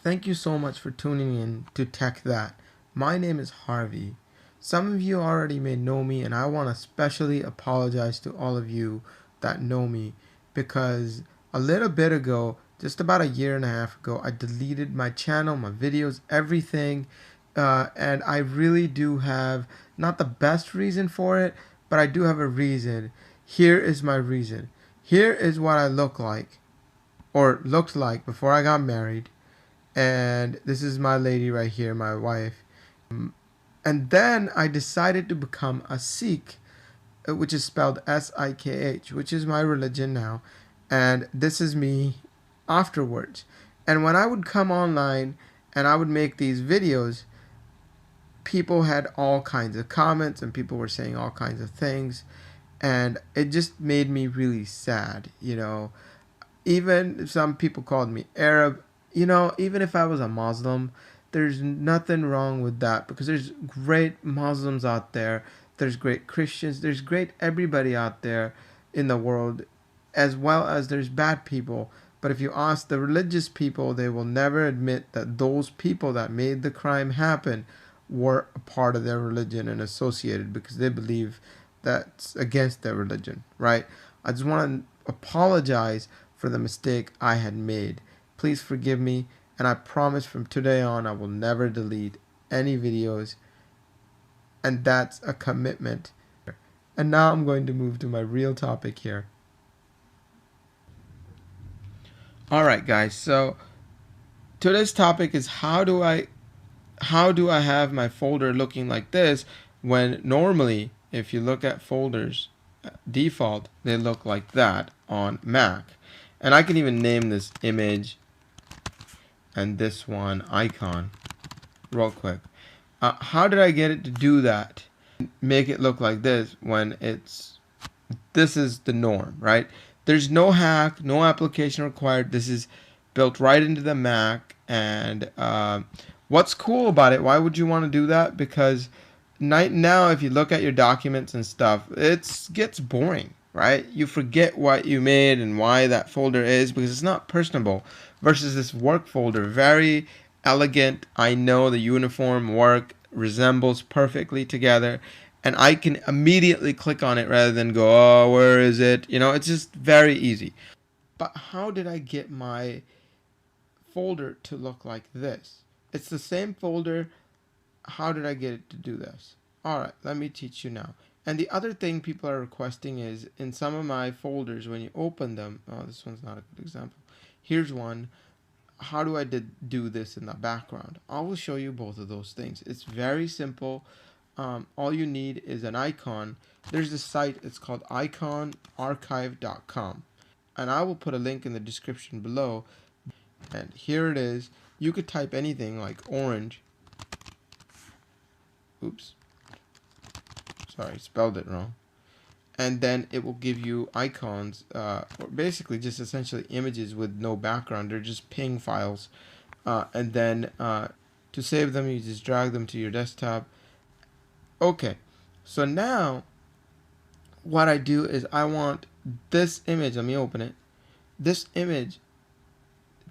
Thank you so much for tuning in to Tech That. My name is Harvey. Some of you already may know me, and I want to specially apologize to all of you that know me because a little bit ago, just about a year and a half ago, I deleted my channel, my videos, everything, and I really do have not the best reason for it, but I do have a reason. Here is my reason. Here is what I look like, or looked like before I got married. And this is my lady right here, my wife. And then I decided to become a Sikh, which is spelled Sikh, which is my religion now. And this is me afterwards. And when I would come online and I would make these videos, people had all kinds of comments and people were saying all kinds of things. And it just made me really sad, Even some people called me Arab. Even if I was a Muslim, there's nothing wrong with that because there's great Muslims out there. There's great Christians. There's great everybody out there in the world, as well as there's bad people. But if you ask the religious people, they will never admit that those people that made the crime happen were a part of their religion and associated because they believe that's against their religion, right? I just want to apologize for the mistake I had made. Please forgive me, and I promise from today on I will never delete any videos, and that's a commitment. And now I'm going to move to my real topic here. Alright guys, so today's topic is how do I have my folder looking like this when normally if you look at folders default they look like that on Mac. And I can even name this image and this one icon real quick. How did I get it to do that? Make it look like this when this is the norm, right? There's no hack, no application required. This is built right into the Mac. And what's cool about it, why would you want to do that? Because now if you look at your documents and stuff, it gets boring, right? You forget what you made and why that folder is because it's not personable. Versus this work folder, very elegant. I know the uniform work resembles perfectly together, and I can immediately click on it rather than go, oh, where is it? It's just very easy. But how did I get my folder to look like this? It's the same folder. How did I get it to do this? Alright, let me teach you now. And the other thing people are requesting is in some of my folders when you open them, this one's not a good example. Here's one. How do I do this in the background? I will show you both of those things. It's very simple. All you need is an icon. There's a site, it's called IconArchive.com. And I will put a link in the description below. And here it is. You could type anything like orange. Oops. Sorry, spelled it wrong. And then it will give you icons, or basically just essentially images with no background. They're just ping files. And then to save them, you just drag them to your desktop. Okay, so now what I do is I want this image, let me open it, this image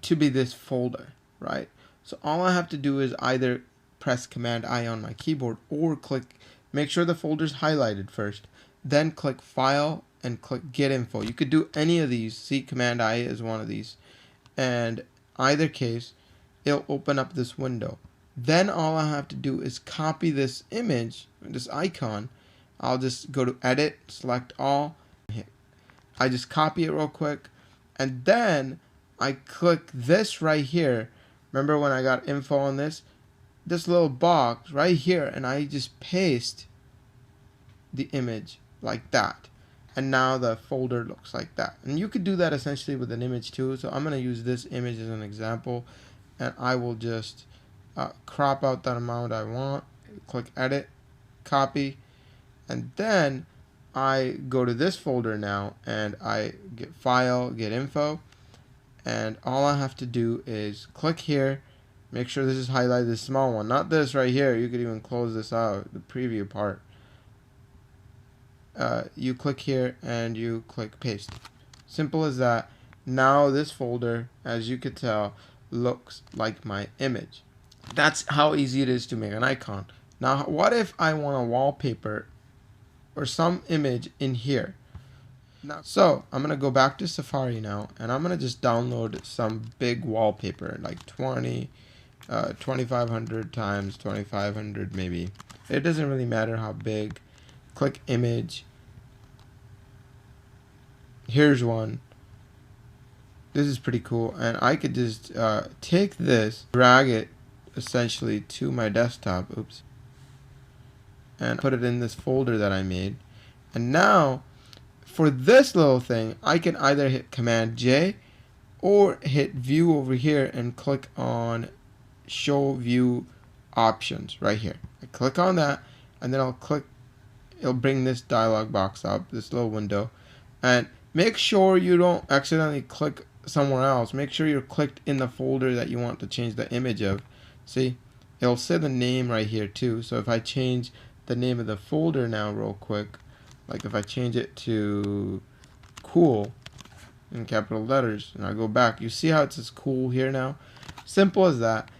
to be this folder, right? So all I have to do is either press Command I on my keyboard or make sure the folder's highlighted first. Then click File and click Get Info. You could do any of these. See, Command I is one of these. And either case, it'll open up this window. Then all I have to do is copy this image, this icon. I'll just go to Edit, select All. I just copy it real quick. And then I click this right here. Remember when I got info on this? This little box right here. And I just paste the image like that, and now the folder looks like that. And you could do that essentially with an image too. So I'm going to use this image as an example, and I will just crop out that amount I want, click Edit, copy, and then I go to this folder now and I get File, Get Info, and all I have to do is click here, make sure this is highlighted, this small one, not this right here. You could even close this out, the preview part. You click here and you click paste. Simple as that. Now this folder, as you could tell, looks like my image. That's how easy it is to make an icon. Now, what if I want a wallpaper or some image in here? So I'm gonna go back to Safari now, and I'm gonna just download some big wallpaper, like 2500 times 2500 maybe. It doesn't really matter how big. Click image. Here's one. This is pretty cool, and I could just take this, drag it essentially to my desktop, oops, and put it in this folder that I made. And now for this little thing, I can either hit Command J or hit view over here and click on show view options right here. I click on that, and then it'll bring this dialog box up, this little window. And make sure you don't accidentally click somewhere else. Make sure you're clicked in the folder that you want to change the image of. See, it'll say the name right here too. So if I change the name of the folder now real quick, like if I change it to cool in capital letters and I go back, you see how it says cool here now? Simple as that.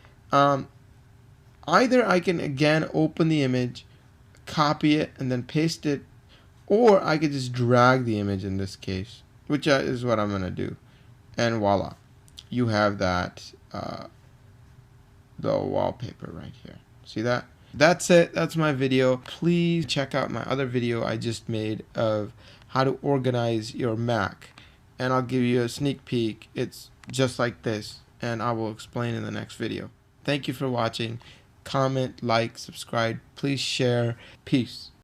Either I can again open the image, copy it, and then paste it, or I could just drag the image in this case, which is what I'm gonna do. And voila, you have that the wallpaper right here. See that? That's it. That's my video. Please check out my other video I just made of how to organize your Mac, and I'll give you a sneak peek. It's just like this, and I will explain in the next video. Thank you for watching. Comment, like, subscribe. Please share. Peace.